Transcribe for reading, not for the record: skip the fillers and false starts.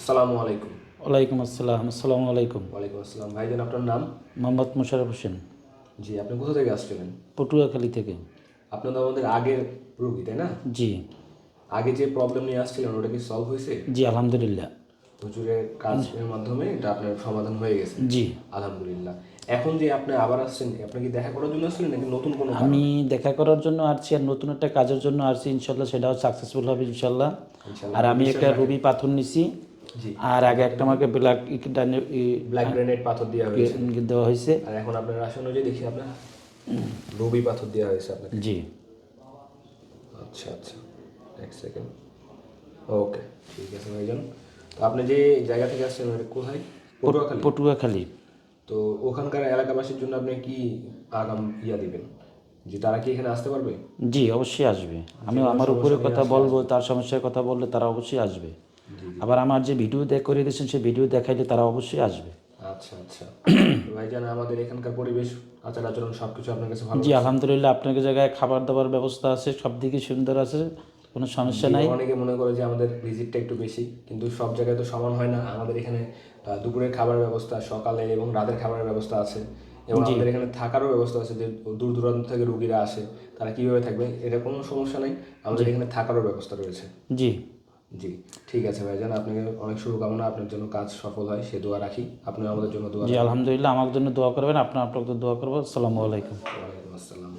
আসসালামু আলাইকুম। ওয়ালাইকুম আসসালাম। আসসালামু আলাইকুম। ওয়ালাইকুম আসসালাম। ভাইজান আপনার নাম? মোহাম্মদ মোশাররফ হোসেন, জি, আপনি কোথা থেকে আসছিলেন? পটুয়াখালী থেকে। আপনি তো আমাদের আগের রোগী, তাই না? জি আগে যে প্রবলেম নিয়ে আসছিলেন ওটা কি সলভ হয়েছে? জি আলহামদুলিল্লাহ। হুজুরের কাজের মাধ্যমে এটা আপনার সমাধান হয়ে গেছে? জি, আলহামদুলিল্লাহ। এখন যে আপনি আবার আসছেন, আপনি কি দেখা করার জন্য আসছিলেন নাকি নতুন কোনো আমি কারণে? দেখা করার জন্য আসছি আর নতুন একটা কাজের জন্য আসছি, ইনশাল্লাহ সেটাও সাকসেসফুল হবে ইনশাল্লাহ। ইনশাআল্লাহ আর আপনি আমি বিশ্বাস একটা রাখেন? রুবি পাথর নিছি। জি। আর আগে এটা একটা দেখি। আমাকে ব্ল্যাক ব্ল্যাক গ্রেনাইট পাথর দেওয়া হয়েছে। দেওয়া হয়েছে। আর এখন আপনার রাশি অনুযায়ী দেখি আপনার রবি পাথর দেওয়া হয়েছে আপনাকে। জি, আচ্ছা আচ্ছা, এক সেকেন্ড। ওকে, ঠিক আছে ভাইজান। তো আপনি যে জায়গা থেকে আসছেন ওটা কোথায়? পটুয়াখালী। পটুয়াখালী। তো ওখানকার এলাকাবাসীর জন্য আপনি কি আগাম দিবেন যে তারা কি এখানে আসতে পারবে? জি অবশ্যই আসবে। যে আমি কোনো আমার উপরে সমস্যা নিয়ে কথা আসলে বলবো, আসবে? তার সমস্যার কথা বললে তারা অবশ্যই আসবে। জি জি। আবার আমার যে ভিডিও করে দিয়েছেন সেই ভিডিও দেখাইলে তারা অবশ্যই আসবে। আচ্ছা আচ্ছা। তো ভাইজান আমাদের এখানকার পরিবেশ, আচার আচরণ সব কিছু আপনার কাছে ভালো জি লাগছে? আলহামদুলিল্লাহ, আপনার জায়গায় খাবার দাবার ব্যবস্থা আছে, সব দিকে সুন্দর আছে, কোনো সমস্যা জি, নাই। অনেকে মনে করে যে আমাদের ভিজিটটা একটু বেশি, কিন্তু সব জায়গায় তো সমান হয় না। আমাদের এখানে দুপুরের খাবারের ব্যবস্থা, সকালে এবং রাতের খাবারের ব্যবস্থা আছে, এবং জি আমাদের এখানে থাকারও ব্যবস্থা আছে। যে দূর দূরান্ত থেকে রুগীরা আসে, তারা কীভাবে থাকবে এটা কোনো সমস্যা নেই। আমাদের জি এখানে থাকারও ব্যবস্থা রয়েছে। জি জি, ঠিক আছে ভাইজান, আপনাকে অনেক শুভকামনা, আপনার জন্য কাজ সফল হয় সে দোয়া রাখি। আপনিও আমাদের জন্য দোয়া জি রাখবেন। আলহামদুলিল্লাহ, আমার জন্য দোয়া করবেন, আপনার দোয়া করবো। আসসালামু আলাইকুম। ওয়ালাইকুম আসসালাম।